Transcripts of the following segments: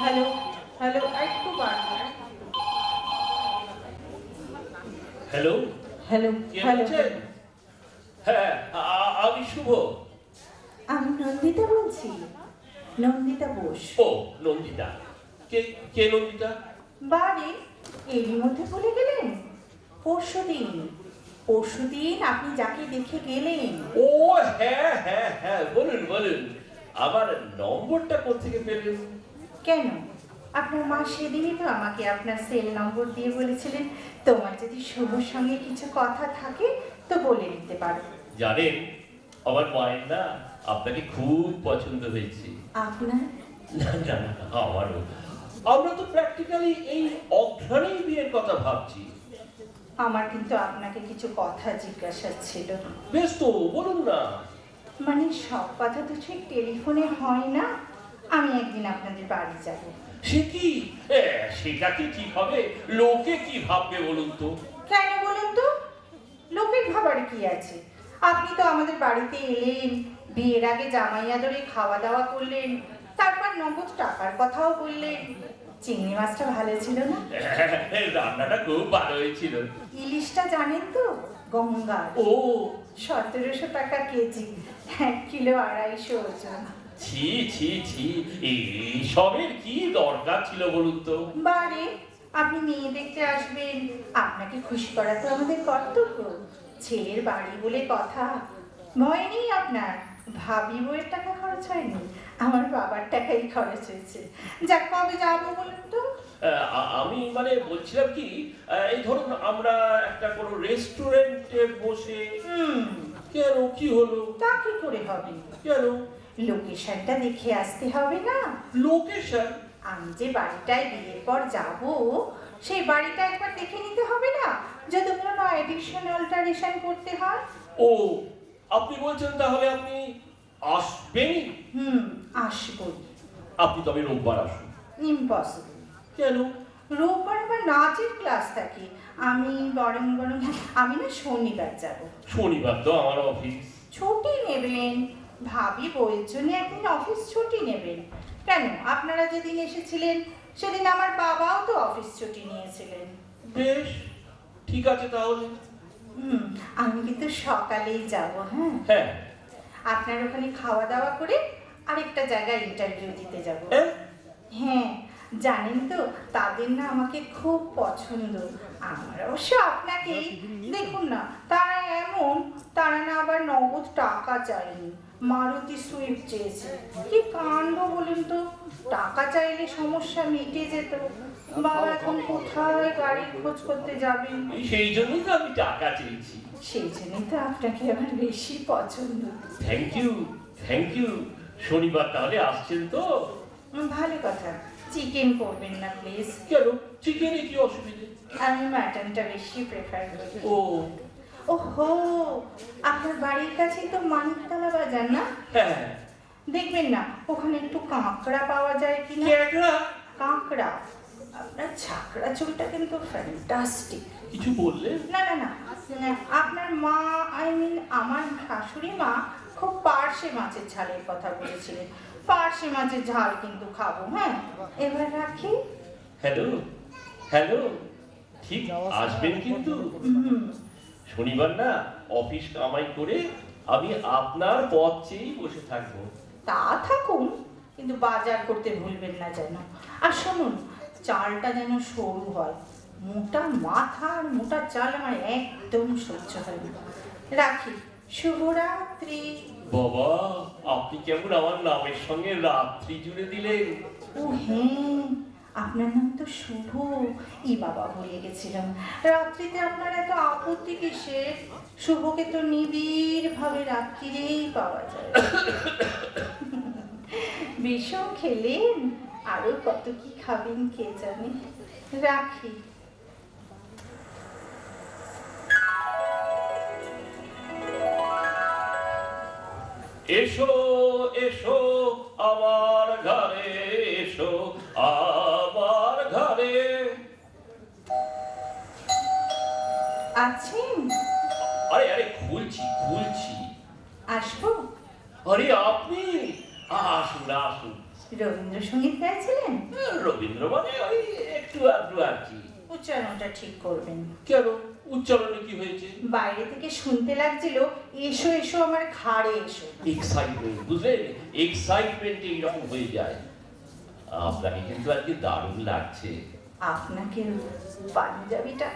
Hello, hello, একটু বাড়বে। Hello, hello, কে hello. বলছেন? হ্যাঁ, আমি শুভ। আমি নন্দিতা বলছি। নন্দিতা বোস। ও, নন্দিতা। কে কে নন্দিতা? বারে এরই মধ্যে ভুলে গেলেন? পরশুদিন। পরশুদিন আপনি যাকে দেখে গেলেন। ও হ্যাঁ হ্যাঁ হ্যাঁ, বলুন বলুন। আমার নম্বরটা কোত্থেকে পেলেন? কেন? আপনার মা সেদিনই তো আমাকে আপনার সেল নম্বর দিয়ে বলেছিলেন, তোমার যদি শুভর সঙ্গে কিছু কথা থাকে তো বলে নিতে পারো। জানেন, আমার মায়ের না আপনাকে খুব পছন্দ হয়েছে। আপনার? না না না, আমারও। আমরা তো প্র্যাকটিক্যালি এই অঘ্রাণেই বিয়ের কথা ভাবছি। আমার কিন্তু আপনাকে কিছু কথা জিজ্ঞাসা ছিল। বেশ তো, বলুন না। মানে সব কথা তো ঠিক টেলিফোনে হয় না। আমি একদিন আপনাদের বাড়ি যাব। সে কি? সেটা কি ঠিক হবে? লোকে কি ভাববে বলুন তো? কেন বলুন তো? লোকের ভাবার কি আছে? আপনি তো আমাদের বাড়িতে এলেন, বিয়ের আগে জামাই আদরে খাওয়া দাওয়া করলেন, তারপর নগদ টাকার কথাও বললেন। চিংড়ি মাছটা ভালো ছিল না? রান্নাটা খুব ভালো হয়েছিল। ইলিশটা জানেন তো? গঙ্গার। ও 1700 টাকা কেজি, 1 কিলো 250 ওজন। ছি ছি ছি, এইসবের কি দরকার ছিল বলুন তো? বারে আপনি মেয়ে দেখতে আসবেন, আপনাকে খুশি করা তো আমাদের কর্তব্য। ছেলের বাড়ি বলে কথা। ভয় নেই আপনার, ভাবি বইয়ের টাকা খরচ হয়নি, আমার বাবার টাকাই খরচ হয়েছে। যাক, কবে যাবো বলুন তো? আমি মানে বলছিলাম কি, এই ধরুন আমরা একটা কোনো রেস্টুরেন্টে বসে। হুম, কেন, কি হলো? তা কি করে হবে? কেন? লোকেশনটা দেখে আসতে হবে না? লোকেশন? আমি যে বাড়িটায় বিয়ের পর যাব, সেই বাড়িটা একবার দেখে নিতে হবে না, যদি কোনো এডিশন অল্টারেশন করতে হয়? ও, আপনি বলছেন তাহলে আপনি আসবেন? হুম, আসবই। আপনি তবে রোববার আসুন। ইম্পসিবল। কেন? রোববার আবার নাচের ক্লাস থাকে। আমি বরং আমি না শনিবার যাব। শনিবার তো আমার অফিস। ছুটি নেবেন? ভাবি বইয়ের জন্য একদিন অফিস ছুটি নেবেন। কেন, আপনারা যেদিন এসেছিলেন সেদিন আমার বাবাও তো অফিস ছুটি নিয়েছিলেন। বেশ, ঠিক আছে তাহলে। হুম, আমি কিন্তু সকালেই যাব। হ্যাঁ, হ্যাঁ। আপনার ওখানে খাওয়া দাওয়া করে আরেকটা জায়গায় ইন্টারভিউ দিতে যাব। হ্যাঁ? হ্যাঁ, জানেন তো তাদের না আমাকে খুব পছন্দ। আমার অবশ্য আপনাকেই। দেখুন না, তারা এমন, তারা না আবার নগদ টাকা চায়নি, মারুতি সুইফট চেয়েছে। কি কাণ্ড বলুন তো! টাকা চাইলে সমস্যা মিটে যেত। বাবা এখন কোথায় গাড়ির খোঁজ করতে যাবেন? সেই জন্যই তো আমি টাকা চেয়েছি। সেই জন্যই তো আপনাকে আমার বেশি পছন্দ। Thank you, thank you. শনিবার তাহলে আসছেন তো? ভালো কথা। চিকেন করবেন না প্লিজ? কেন, চিকেনে কি অসুবিধে? আমি মাটনটা বেশি প্রেফার করি। ও ওহো, আপনার বাড়ির কাছেই তো মানিকতলা বাজার না? হ্যাঁ। দেখবেন না ওখানে একটু কাঁকড়া পাওয়া যায় কিনা? ক্যাকড়া? কাঁকড়া। আপনার ছাকড়া চুলটা কিন্তু ফ্যান্টাস্টিক। কিছু বললে? না না না, আপনার মা, আই মিন আমার শাশুড়ি মা খুব পার্শে মাছের ঝালের কথা বলেছিলেন। পার্শে মাছের ঝাল কিন্তু খাবো। হ্যাঁ, এবার রাখি। হ্যালো, হ্যালো, ঠিক আসবেন কিন্তু? হুম, শনিবার না অফিস কামাই করে আমি আপনার পথ চেয়েই বসে থাকবো। তা থাকুন, কিন্তু বাজার করতে ভুলবেন না যেন। আর শুনুন, চালটা যেন সরু হয়। মোটা মাথা আর মোটা চাল আমার একদম সহ্য হয় না। রাখি। শুভরাত্রি। বাবা, আপনি কেমন আমার নামের সঙ্গে রাত্রি জুড়ে দিলেন? ও হ্যাঁ, আপনার নাম তো শুভ। ই বাবা, ভুলে গেছিলাম। রাত্রিতে আপনার এত আপত্তি কিসের? শুভকে তো নিবিড় ভাবে রাত্রিরেই পাওয়া যায়। বিষম খেলেন, আরো কত কি খাবেন কে জানে। রাখি। এসো এসো আমার ঘরে, এসো আমার ঘরে। আছেন? আরে আরে, খুলছি খুলছি। আসবো? আরে আপনি আসুন আসুন, রবীন্দ্রসঙ্গীত গাইছিলেন? রবীন্দ্র মানে ওই একটু আধটু আর কি। উচ্চারণটা ঠিক করবেন। কেন, উচ্চারণে কি হয়েছে? বাইরে থেকে শুনতে লাগছিল এসো এসো আমার ঘাড়ে এসো। এক্সাইটমেন্ট, বুঝলেন, এক্সাইটমেন্টে এরকম হয়ে যায়। আপনাকে কিন্তু আজকে দারুণ লাগছে। আপনাকে পাঞ্জাবিটা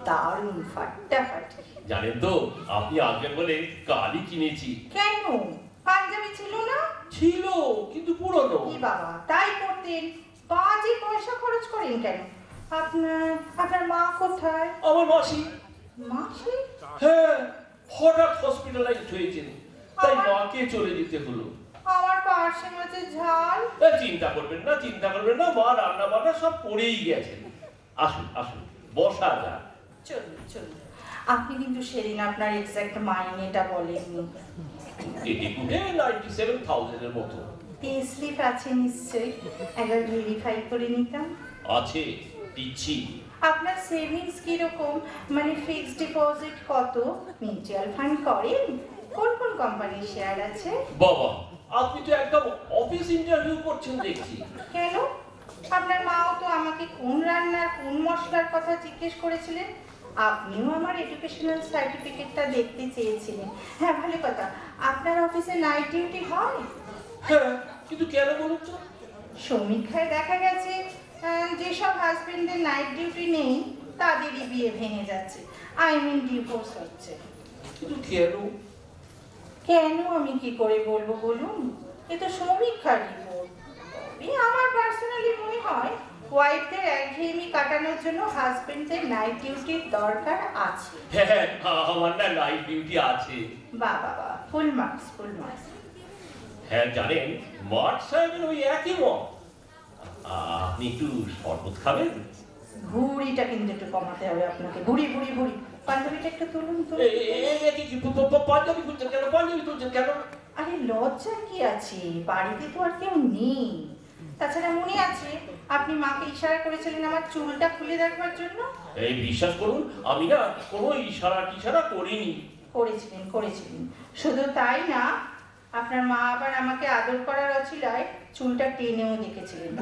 দারুণ ফাটাফাটি। জানেন তো, আপনি আসবেন বলে কালই কিনেছি। কেন, পাঞ্জাবি ছিল না? ছিল, কিন্তু পুরনো। কি বাবা, তাই করতেন? বাজে পয়সা খরচ করেন কেন? আপনার মা কোথায়? আমার মাসি। মাসি? হ্যাঁ, হঠাৎ হসপিটালাইজড হয়েছেন, তাই মাকে চলে যেতে হলো। আমার পার্শে মাছের ঝাল। চিন্তা করবেন না, চিন্তা করবেন না, মা রান্না বান্না সব করেই গেছেন। আসুন আসুন, বসা যাক। চলুন চলুন। আপনি কিন্তু সেদিন আপনার এক্সাক্ট মাইনেটা বলেননি। এটুকু 97,000 এর মতো পে স্লিপ আছে নিশ্চয়ই, একবার ভেরিফাই করে নিতাম। আছে, দিচ্ছি। আপনার সেভিংস কিরকম, মানে ফিক্সড ডিপোজিট কত, মিউচুয়াল ফান্ড করেন, কোন কোন কোম্পানির শেয়ার আছে? বাবা, আপনি তো একদম অফিস ইন্টারভিউ করছেন দেখছি। কেন, আপনার মাও তো আমাকে কোন রান্নার কোন মশলার কথা জিজ্ঞেস করেছিলেন। আপনিও আমার এডুকেশনাল সার্টিফিকেটটা দেখতে চেয়েছিলেন। হ্যাঁ, ভালো কথা। আপনার অফিসে নাইট ডিউটি হয়? হ্যাঁ, কিন্তু কেন বলুন তো? সমীক্ষায় দেখা গেছে যেসব হাজবেন্ডের নাইট ডিউটি নেই তাদেরই বিয়ে ভেঙে যাচ্ছে, আই মিন ডিভোর্স হচ্ছে। কিন্তু কেন? কেন আমি কি করে বলবো বলুন, এ তো সমীক্ষার রিপোর্ট। তবে আমার পার্সোনালি মনে হয় ওয়াইফদের একঘেয়েমি কাটানোর জন্য হাজবেন্ডদের নাইট ডিউটির দরকার আছে। হ্যাঁ, আমার না নাইট ডিউটি আছে। বাবা, ফুল মার্কস, ফুল মার্কস। হ্যাঁ, জানেন, মার্ট সাহেবের ওই একই মত। আপনি একটু শরবত খাবেন? ভুঁড়িটা কিন্তু একটু কমাতে হবে আপনাকে, ভুঁড়ি ভুঁড়ি ভুঁড়ি। পাঞ্জাবিটা একটু তুলুন তো। পাঞ্জাবি খুলছেন কেন? পাঞ্জাবি তুলছেন কেন? আরে লজ্জার কি আছে, বাড়িতে তো আর কেউ নেই। তাছাড়া মনে আছে আপনি মাকে ইশারা করেছিলেন আমার চুলটা খুলে রাখবার জন্য? এই বিশ্বাস করুন, আমি না কোনো ইশারা করিনি। করেছিলেন। শুধু তাই না, আপনার মা আবার আমাকে আদর করার অছিলায় চুলটা টেনেও দেখেছিলেন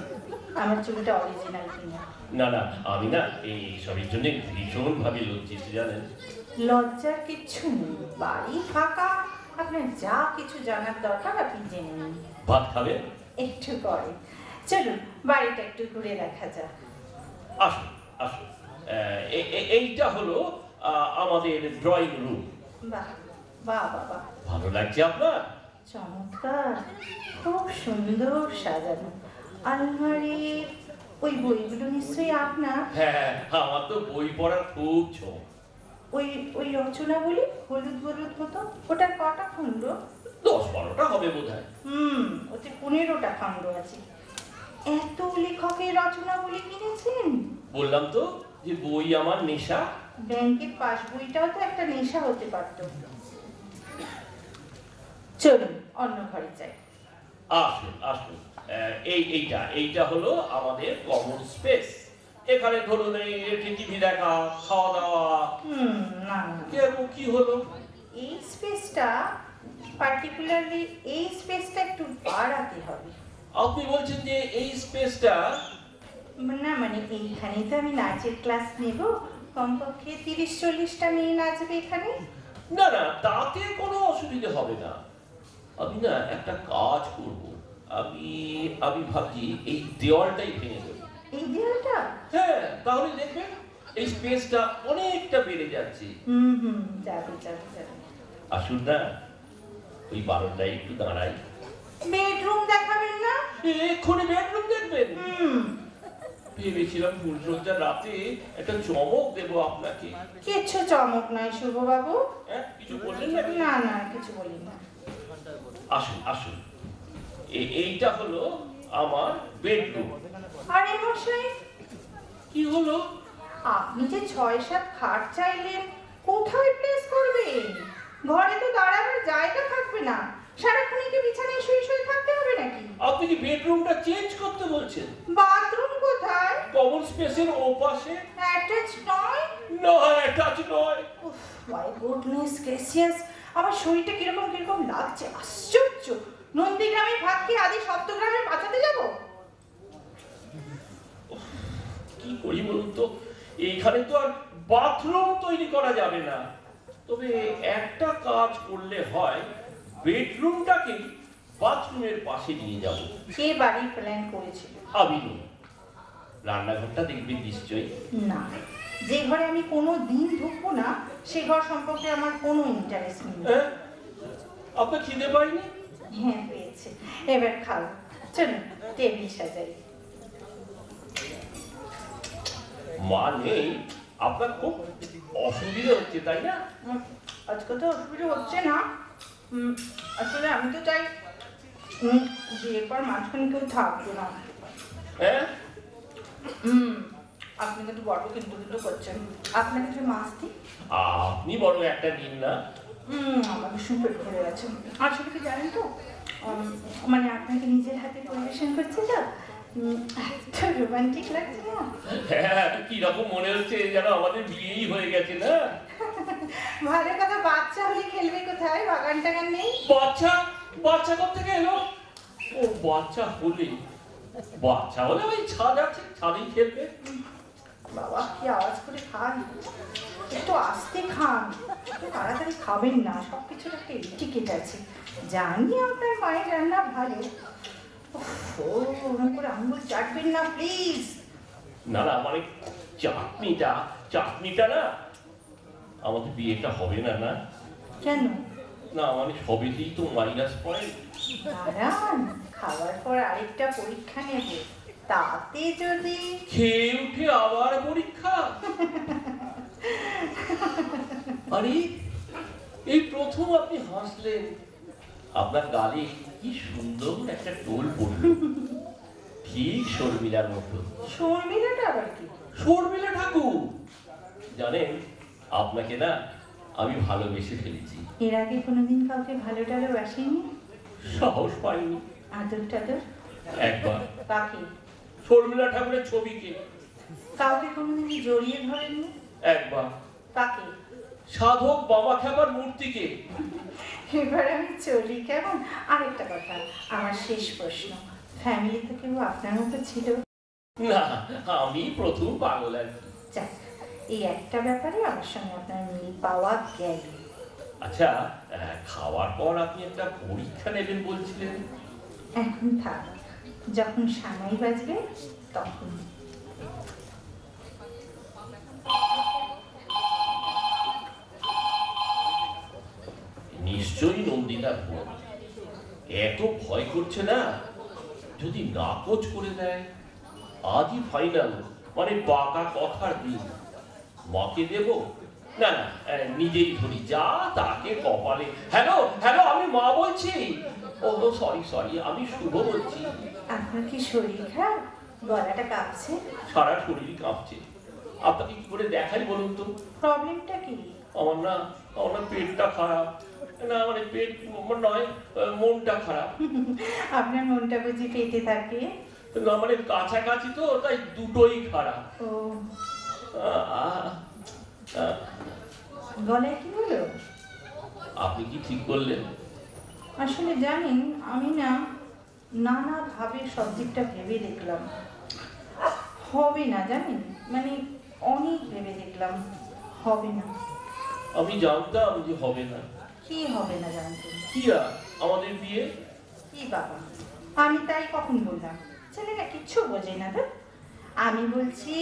আমার চুলটা অরিজিনাল কিনা। না, আমি না এই সবের জন্য ভীষণ ভাবে লজ্জিত, জানেন। লজ্জার কিচ্ছু নেই, বাড়ি ফাঁকা, আপনার যা কিছু জানার দরকার আপনি জেনে নিন। ভাত খাবেন? একটু করে। চলুন বাড়িটা একটু ঘুরে দেখা যাক। আসুন আসুন। এইটা হলো আমাদের ড্রয়িং রুম। বাহ বাহ বাবা, ভালো লাগছে আপনার? চমৎকার, খুব সুন্দর সাজানো। আলমারি, ওই বইগুলো নিশ্চয়ই আপনার? হ্যাঁ, আমার তো বই পড়ার খুব ঝোঁক। ওই রচনা বলি হলুদ হলুদ হতো, ওটার কটা খণ্ড? 10-12টা হবে বোধহয়। ওতে 15টা খণ্ড আছে। এত লেখকের রচনা বলি কিনেছেন? বললাম তো যে বই আমার নেশা। ব্যাংকের পাস বইটাও তো একটা নেশা হতে পারত। চলুন অন্য ঘরে যাই। আসুন আসুন। এইটা হলো আমাদের কমন স্পেস। এখানে ধরুন এই টিভি দেখা, খাওয়া দাওয়া। না, কেন, কি হলো? এই স্পেসটা পার্টিকুলারলি, এই স্পেসটা একটু বাড়াতে হবে। আপনি বলছেন যে এই স্পেসটা? না মানে এইখানেই তো আমি নাচের ক্লাস নেব, কমপক্ষে 30-40টা মেয়ে নাচবে এখানে। না, তাতে কোনো অসুবিধা হবে না। আমি না একটা কাজ করব। আমি ভাবছি এই দেওয়ালটাই ভেঙে দেবো। এই দেওয়ালটা? হ্যাঁ, তাহলে দেখবেন এই স্পেসটা অনেকটা বেড়ে যাচ্ছে। যাবে। আসুন না, ওই বারান্দায় একটু দাঁড়াই। বেডরুম দেখাবেন না? এক্ষুনি বেডরুম দেখবেন? ভেবেছিলাম ফুলসজ্জার রাতে একটা চমক দেবো আপনাকে। কিছু চমক নয় শুভবাবু। কিছু বললেন নাকি? না কিছু বলি না। আসুন আসুন। এইটা হলো আমার বেডরুম। আরে মশাই, কি হলো? আপনি যে 6-7 খাট চাইলেন, কোথায় প্লেস করবেন? ঘরে তো দাঁড়ানোর জায়গা থাকবে না, সারাক্ষণ কি বিছানায় শুয়ে থাকতে হবে নাকি? আপনি কি বেডরুমটা চেঞ্জ করতে বলছেন? বাথরুম কোথায়? কমন স্পেসের ওপাশে। অ্যাটাচ নয়? না, অ্যাটাচ নয়। মাই গুডনেস গ্রেসিয়াস, আমার শরীরটা কিরকম লাগছে, আশ্চর্য। নন্দীগ্রামে ভাত খেয়ে আদি সপ্তগ্রামে বাঁচাতে যাব? কি করি বলুন তো, এইখানে তো আর বাথরুম তৈরি করা যাবে না। তবে একটা কাজ করলে হয়, বেডরুমটাকে বাথরুমের পাশে নিয়ে যাব। কে বাড়ি প্ল্যান করেছিল? আমি নই। রান্নাঘরটা দেখবেন নিশ্চয়ই। না, যে ঘরে আমি কোনো দিন ঢুকবো না সে ঘর সম্পর্কে আমার কোনো ইন্টারেস্ট নেই। আপনার খিদে পাইনি? হ্যাঁ পেয়েছে, এবার খাও। চলুন টেবিল সাজাই। মা নেই, আপনার খুব অসুবিধা হচ্ছে তাই না? আজকে তো অসুবিধা হচ্ছে না। আসলে আমি তো চাই বিয়ের পর মাঝখানে কেউ থাকবে না। হ্যাঁ, আপনি কিন্তু বড় কিন্তু কিন্তু করছেন। আপনার কাছে মাছ দিই? আপনি বড় একটা দিন না। আমার ভীষণ পেট ভরে গেছে। আসলে কি জানেন তো, মানে আপনাকে নিজের হাতে পরিবেশন করছে তো এত রোমান্টিক লাগছে না? হ্যাঁ, কিরকম মনে হচ্ছে যেন আমাদের বিয়েই হয়ে গেছে না? ভালো কথা, বাচ্চা হলে খেলবে কোথায়? বাগান টাগান নেই? বাচ্চা বাচ্চা কোথেকে এলো? ও বাচ্চা হলে ওই ছাদ আছে, ছাদেই খেলবে। বাবা কি আওয়াজ করে খান, একটু আস্তে খান, একটু তাড়াতাড়ি খাবেন না, সবকিছুর একটা এটিকেট আছে। জানি আপনার মায়ের রান্না ভালো, ওরকম করে আঙুল চাটবেন না প্লিজ। না না, মানে চাটনিটা না, আমাদের বিয়েটা হবে না। না কেন? না মানে সবেতেই তো মাইনাস পয়েন্ট। দাঁড়ান, খাওয়ার পর আরেকটা পরীক্ষা নেব, তাতে যদি খেয়ে উঠে আবার পরীক্ষা। আরে এই প্রথম আপনি হাসলেন, আপনার গালে কি সুন্দর একটা টোল পড়ল, ঠিক শর্মিলার মতো। শর্মিলাটা আবার কি? শর্মিলা ঠাকুর, জানেন আপনাকে না আমি ভালোবেসে ফেলেছি। এর আগে কোনোদিন কাউকে ভালো টালো বাসেনি? সাহস পাইনি। আদর টাদর? একবার কাকে? শর্মিলা ঠাকুরের ছবিকে। কাউকে কোনোদিন জড়িয়ে ধরেননি? একবার কাকে? সাধক বাবা খেপার মূর্তিকে। এবার আমি চলি কেমন? আরেকটা কথা, আমার শেষ প্রশ্ন, ফ্যামিলিতে কেউ আপনার মতো ছিল? না, আমি প্রথম পাগল আর কি। যাক, এই একটা ব্যাপারে আমার সঙ্গে আপনার মিল পাওয়া গেল। আচ্ছা, খাওয়ার পর আপনি একটা পরীক্ষা নেবেন বলছিলেন। এখন থাক, যখন সানাই বাজবে তখন। নিশ্চয়ই নন্দিতার বোন। এত ভয় করছে না, যদি নাকচ করে দেয়। আজই ফাইনাল, মানে বাঁকা কথার দিন। মাকে দেব না, না নিজেই ধরি, যা তাকে কপালে। হ্যালো হ্যালো, আমি মা বলছি। ও সরি, আমি শুভ বলছি। আপনার কি শরীর খারাপ? গলাটা কাঁপছে? সারা শরীর কাঁপছে। আপনাকে কি করে দেখাই বলুন তো? প্রবলেমটা কি? আমার না পেটটা খারাপ। না মানে পেট নয়, মনটা খারাপ। আপনার মনটা বুঝি পেটে থাকে? না মানে কাছাকাছি তো, তাই দুটোই খারাপ। ও, গলায় কি হলো? আপনি কি ঠিক করলেন? আসলে জানেন, আমি না নানাভাবে সব দিকটা ভেবে দেখলাম, হবে না জানেন, মানে অনেক ভেবে দেখলাম, হবে না। আমি জানতাম যে হবে না। কি হবে না জানতেন? কি আমাদের বিয়ে? কি বাবা, আমি তাই কখন বললাম? ছেলেটা কিচ্ছু বোঝে না তো। আমি বলছি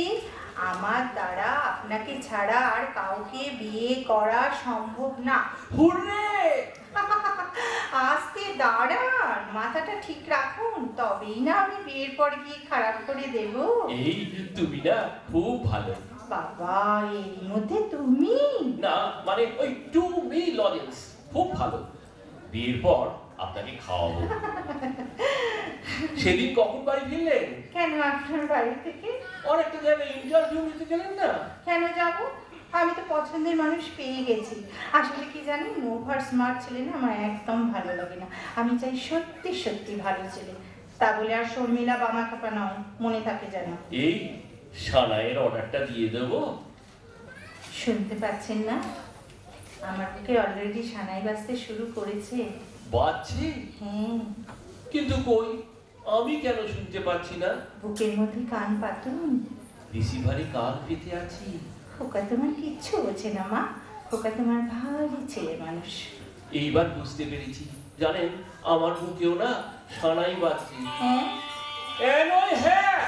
আমার দ্বারা আপনাকে ছাড়া আর কাউকে বিয়ে করা সম্ভব না। হুররে! আস্তে দাঁড়ান, মাথাটা ঠিক রাখুন, তবেই না আমি বিয়ের পর গিয়ে খারাপ করে দেব। এই তুমি না খুব ভালো। বাবা, এর মধ্যে তুমি? না মানে ওই তুমি লজেন্স খুব ভালো। বিয়ের পর আপনাকে খাওয়াবো। সেদিন কখন বাড়ি ফিরলেন? কেন আপনার বাড়ি থেকে? অনেকটা জায়গায় ইন্টারভিউ নিতে গেলেন না? কেন যাব? আমি তো পছন্দের মানুষ পেয়ে গেছি। আসলে কি জানেন, ওভার স্মার্ট ছেলে না আমার একদম ভালো লাগে না। আমি চাই সত্যি সত্যি ভালো ছেলে। তা বলে আর শর্মিলা বামাখাপা নয়, মনে থাকে যেন। এই সানাইয়ের অর্ডারটা দিয়ে দেবো। শুনতে পাচ্ছেন না? আমার বুকে অলরেডি সানাই বাজতে শুরু করেছে। বাজছে, হুম, কিন্তু কই আমি কেন শুনতে পাচ্ছি না? বুকের মধ্যে কান পাতুন। রিসিভারে কান পেতে আছি। খোকা তোমার কিচ্ছু বোঝে না মা, খোকা তোমার ভারী ছেলে মানুষ। এইবার বুঝতে পেরেছি, জানেন আমার বুকেও না সানাই বাজছে। হ্যাঁ, এ নয় হ্যাঁ